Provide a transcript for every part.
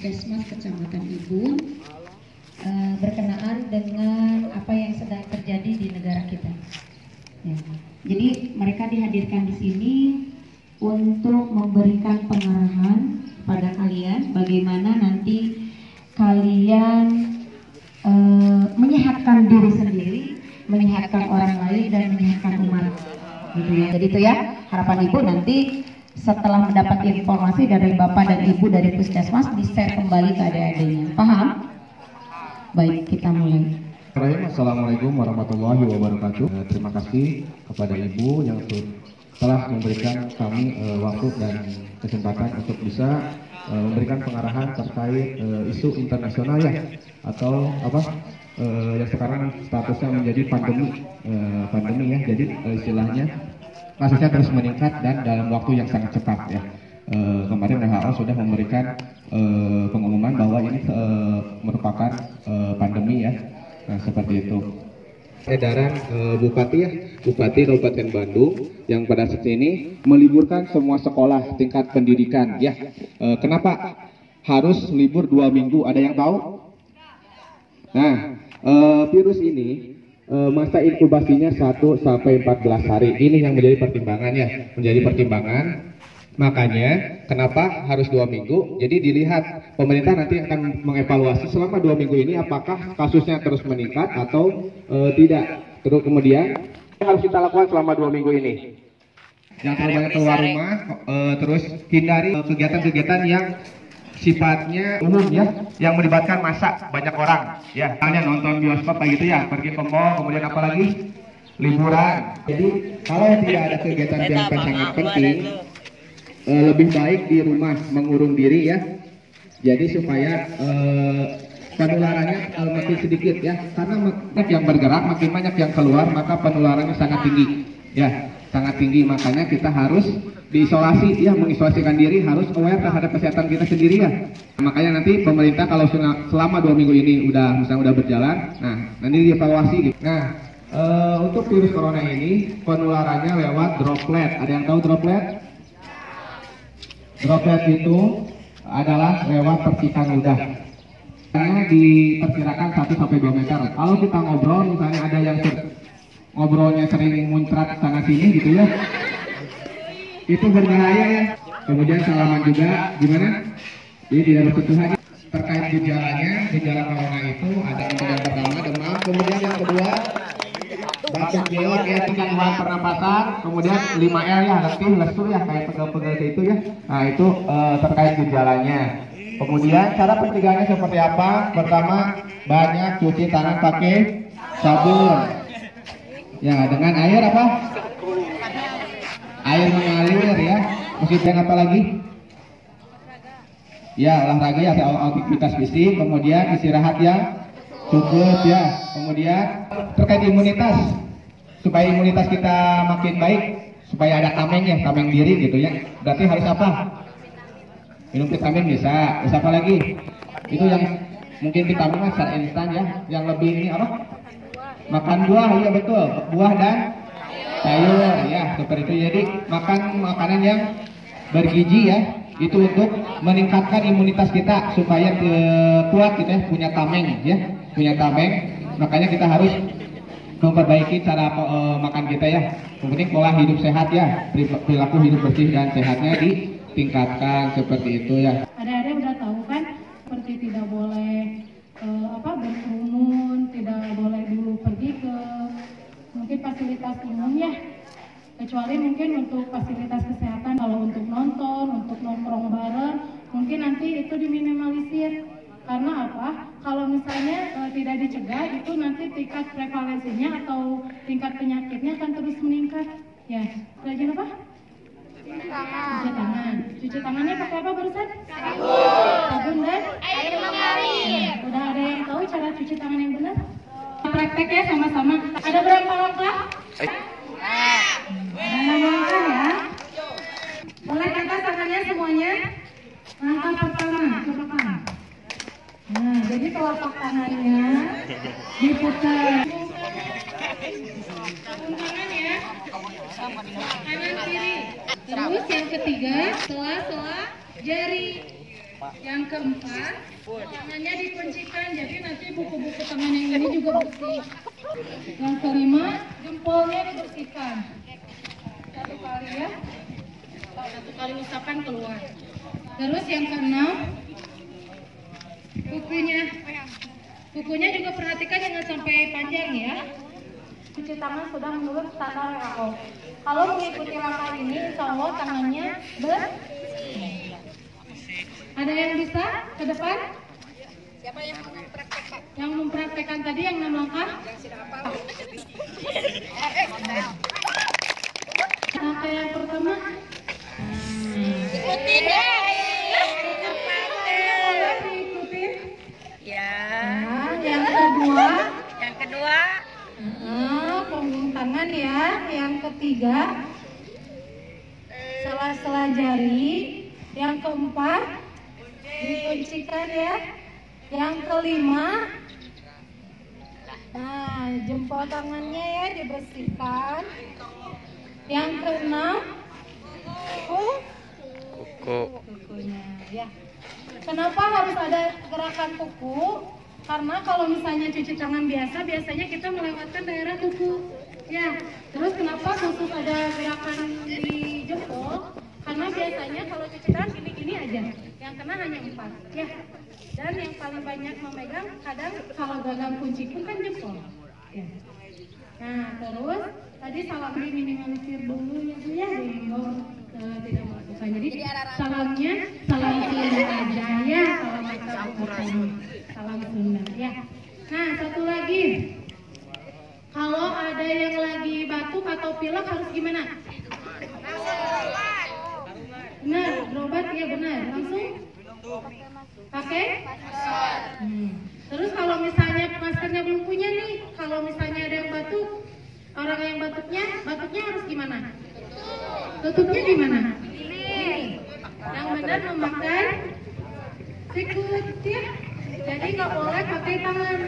Puskesmas Kecamatan Ibun berkenaan dengan apa yang sedang terjadi di negara kita. Ya. Jadi mereka dihadirkan di sini untuk memberikan pengarahan pada kalian bagaimana nanti kalian menyehatkan diri sendiri, menyehatkan orang lain dan menyehatkan umat. Gitu ya. Jadi itu ya harapan Ibu nanti setelah mendapat informasi dari Bapak dan Ibu dari Puskesmas di-share kembali ke adik-adiknya. Paham? Baik, kita mulai. Assalamualaikum warahmatullahi wabarakatuh. Terima kasih kepada Ibu yang telah memberikan kami waktu dan kesempatan untuk bisa memberikan pengarahan terkait isu internasional ya, atau apa yang sekarang statusnya menjadi pandemi ya. Jadi istilahnya kasusnya terus meningkat dan dalam waktu yang sangat cepat ya. Kemarin WHO sudah memberikan pengumuman bahwa ini merupakan pandemi ya. Nah, seperti itu. Edaran Bupati Kabupaten Bandung yang pada saat ini meliburkan semua sekolah tingkat pendidikan ya. Kenapa harus libur 2 minggu? Ada yang tahu? Nah, virus ini masa inkubasinya 1 sampai 14 hari. Ini yang menjadi pertimbangan ya, menjadi pertimbangan. Makanya kenapa harus 2 minggu? Jadi dilihat pemerintah nanti akan mengevaluasi selama 2 minggu ini apakah kasusnya terus meningkat atau tidak. Terus kemudian harus kita lakukan selama 2 minggu ini. Jangan terlalu banyak keluar rumah, terus hindari kegiatan-kegiatan yang sifatnya umum ya, yang melibatkan massa banyak orang ya. Misalnya nonton bioskop kayak gitu ya, pergi ke mall, kemudian apa lagi? Liburan. Jadi kalau tidak ada kegiatan yang sangat penting, lebih baik di rumah mengurung diri ya. Jadi supaya penularannya makin sedikit ya, karena makin yang bergerak makin banyak yang keluar, maka penularannya sangat tinggi ya, sangat tinggi. Makanya kita harus diisolasi ya, mengisolasikan diri, harus aware terhadap kesehatan kita sendiri ya. Makanya nanti pemerintah kalau selama 2 minggu ini misalnya udah berjalan, nah nanti dievaluasi gitu. Nah untuk virus corona ini penularannya lewat droplet. Ada yang tahu droplet? Droplet itu adalah lewat percikan ludah. Diperkirakan 1-2 meter. Kalau kita ngobrol, misalnya ada yang ngobrolnya sering muncrat sana sini gitu ya, itu berbahaya ya. Kemudian salaman juga gimana? Jadi tidak bersentuhan. Terkait gejala corona itu ada yang pertama demam, kemudian yang kedua batuk pilek ya, gangguan pernapasan, kemudian 5L ya, letih, lesu ya, kayak pegel-pegel itu ya. Nah itu terkait gejalanya. Kemudian cara pencegahannya seperti apa? Pertama, banyak cuci tangan pakai sabun. Ya, dengan air apa? Air mengalir ya. Kemudian apa lagi? Ya, olahraga ya, aktivitas fisik. Kemudian istirahat yang cukup ya. Kemudian terkait imunitas, supaya imunitas kita makin baik, supaya ada tameng ya, tameng diri gitu ya. Berarti harus apa? Minum vitamin bisa. Terus apa lagi? Itu yang mungkin vitamin kan secara instan ya. Yang lebih ini apa? Makan buah, iya betul. Buah dan sayur ya, seperti itu. Jadi makan makanan yang bergizi ya. Itu untuk meningkatkan imunitas kita supaya kuat gitu ya, punya tameng ya, punya tameng. Makanya kita harus memperbaiki cara makan kita ya. Kemudian pola hidup sehat ya, perilaku hidup bersih dan sehatnya ditingkatkan seperti itu ya. Ada-ada udah tahu kan, seperti tidak boleh berkerumun, tidak boleh dulu pergi ke mungkin fasilitas umum ya. Kecuali mungkin untuk fasilitas kesehatan, kalau untuk nonton, untuk nongkrong bareng, mungkin nanti itu diminimalisir. Karena apa? Kalau misalnya tidak dicegah, itu nanti tingkat prevalensinya atau tingkat penyakitnya akan terus meningkat. Ya, rajin apa? Cuci tangan. Cuci tangannya pakai apa barusan? Sabun dan air mengalir. Udah ada yang tahu cara cuci tangan yang benar? Praktek ya sama-sama. Ada berapa langkah? Langkah ya. Boleh angkat tangannya semuanya. Langkah pertama, coba. Nah, jadi telapak tangannya diputar. Sabun tangan ya. Kanan kiri. Terus yang ketiga, sela-sela jari. Yang keempat, tangannya dikuncikan, jadi nanti buku-buku tangan yang ini juga bersih. Yang kelima, jempolnya dibersihkan. Satu kali ya, satu kali usapan keluar. Terus yang keenam, kukunya juga perhatikan jangan sampai panjang ya. Cuci tangan sudah menurut standar WHO. Kalau mengikuti langkah ini, insya Allah tangannya bersih. Ada yang bisa ke depan? Siapa yang mau mempraktekkan? Yang mempraktekkan tadi yang 6 langkah? Langkah yang pertama. Ikutin deh. Ikutin. Ya. Nah, yang kedua. Yang kedua. Punggung tangan ya. Yang ketiga, sela-sela jari. Yang keempat, dikuncikan ya. Yang kelima, nah jempol tangannya ya dibersihkan. Yang keenam, kukunya ya. Kenapa harus ada gerakan kuku? Karena kalau misalnya cuci tangan biasanya kita melewatkan daerah kuku. Ya, terus kenapa khusus ada gerakan di jempol? Karena biasanya kalau cuci tangan gini-gini aja, yang kena hanya 4. Ya, dan yang paling banyak memegang kadang kalau gagang kunci pun kan jempol. Ya. Nah, terus tadi salam diminimalisir dulu ya Bu ya, dihimbau tidak melakukan. Jadi salamnya salam Sunda aja ya, salam salam Sunda ya. Nah, satu lagi, kalau ada yang lagi batuk atau pilek harus gimana? Benar, berobat ya benar. Langsung pakai? Terus kalau misalnya maskernya belum punya nih, kalau misalnya ada yang batuk, orang yang batuknya harus gimana? Tutupnya di mana? Yang benar memakai sikut ya. Jadi nggak boleh pakai tangan.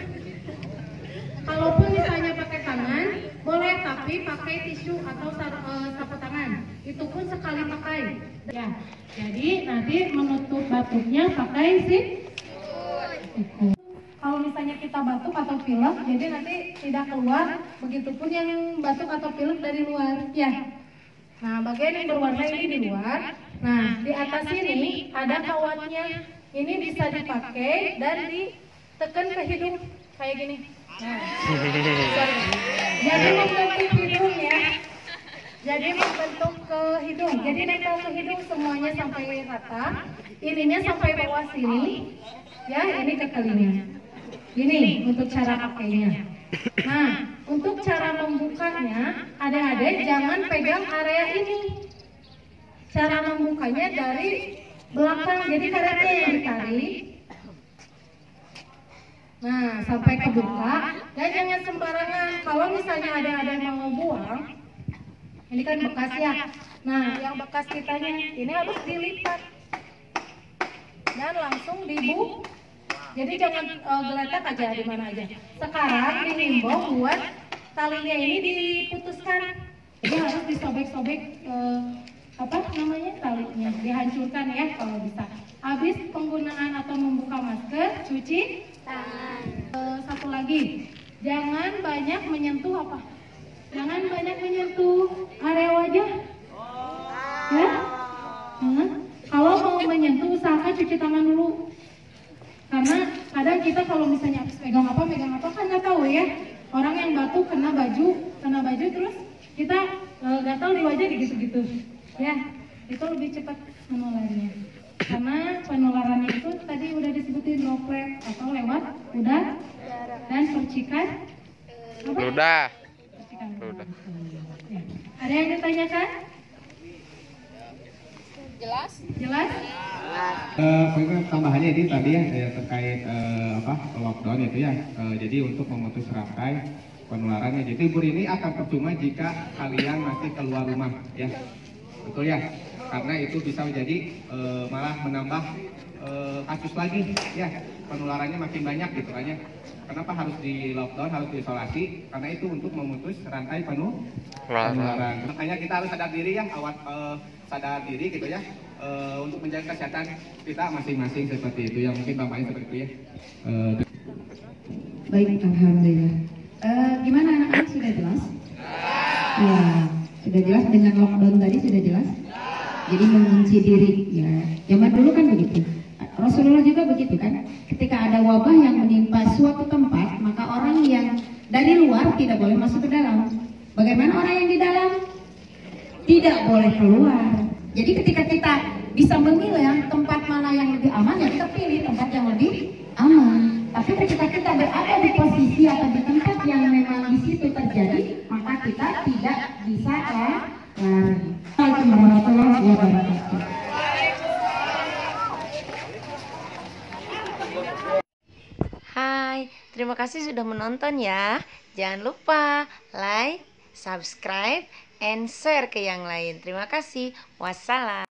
Kalaupun misalnya pakai tangan, boleh tapi pakai tisu atau sapu tangan. Itu pun sekali pakai. Ya, jadi nanti menutup batuknya pakai sikut. Kalau misalnya kita batuk atau pilek, jadi nanti tidak keluar. Begitupun yang batuk atau pilek dari luar. Ya. Nah, bagian yang berwarna ini di luar. Nah, di atas ini ada kawatnya. Ini bisa dipakai dan ditekan ke hidung kayak gini. Nah, jadi membentuk hidung ya. Jadi membentuk ke hidung. Jadi nempel ke hidung semuanya sampai rata. Ininya sampai bawah sini. Ya, ini ke telinga. Ini untuk cara pakainya. Nah, untuk cara membukanya, adik-adik jangan pegang area ini. Cara membukanya dari belakang, jadi karetnya yang ditarik. Nah, sampai kebuka. Dan jangan sembarangan. Kalau misalnya ada yang mau buang, ini kan bekas ya. Nah, yang bekas kitanya ini harus dilipat dan langsung dibuka. Jadi jangan geletak aja di mana aja. Sekarang dihimbau buat talinya ini diputuskan. Jadi harus disobek-sobek apa namanya talinya, dihancurkan ya kalau bisa. Habis penggunaan atau membuka masker, cuci tangan. Satu lagi, jangan banyak menyentuh apa? Jangan banyak menyentuh area wajah. Ya? Kalau mau menyentuh usahakan cuci tangan dulu. Karena kadang kita kalau misalnya habis megang apa kan nggak tahu ya. Orang yang batuk kena baju terus kita gatal di wajah gitu-gitu. Ya, itu lebih cepat menularnya. Karena penularannya itu tadi udah disebutin droplet atau lewat udara dan percikan. Ludah. Ya. Ada yang ditanyakan? Jelas? Jelas? Tambahannya ini tadi ya terkait lockdown itu ya. Jadi untuk memutus rantai penularannya. Jadi libur ini akan percuma jika kalian nanti keluar rumah ya. Betul ya? Karena itu bisa menjadi malah menambah kasus lagi ya. Penularannya makin banyak gitu kan ya. Kenapa harus di lockdown, harus diisolasi? Karena itu untuk memutus rantai penularan. Makanya kita harus sadar diri ya, sadar diri gitu ya. untuk menjaga kesehatan kita masing-masing seperti itu ya, mungkin bapaknya seperti itu ya. Baik, alhamdulillah. Gimana anak-anak, sudah jelas? Ya, sudah jelas dengan lockdown tadi, sudah jelas. Jadi mengunci diri, ya. Zaman dulu kan begitu. Rasulullah juga begitu kan. Ketika ada wabah yang menimpa suatu tempat, maka orang yang dari luar tidak boleh masuk ke dalam. Bagaimana orang yang di dalam? Tidak boleh keluar. Jadi ketika kita bisa memilih tempat mana yang lebih aman, ya kita pilih tempat yang lebih aman. Tapi ketika kita berada di posisi atau di tempat yang memang di situ terjadi, maka kita tidak bisa lari. Assalamualaikum warahmatullahi wabarakatuh. Hai, terima kasih sudah menonton ya. Jangan lupa like, subscribe, and share ke yang lain. Terima kasih. Wassalam.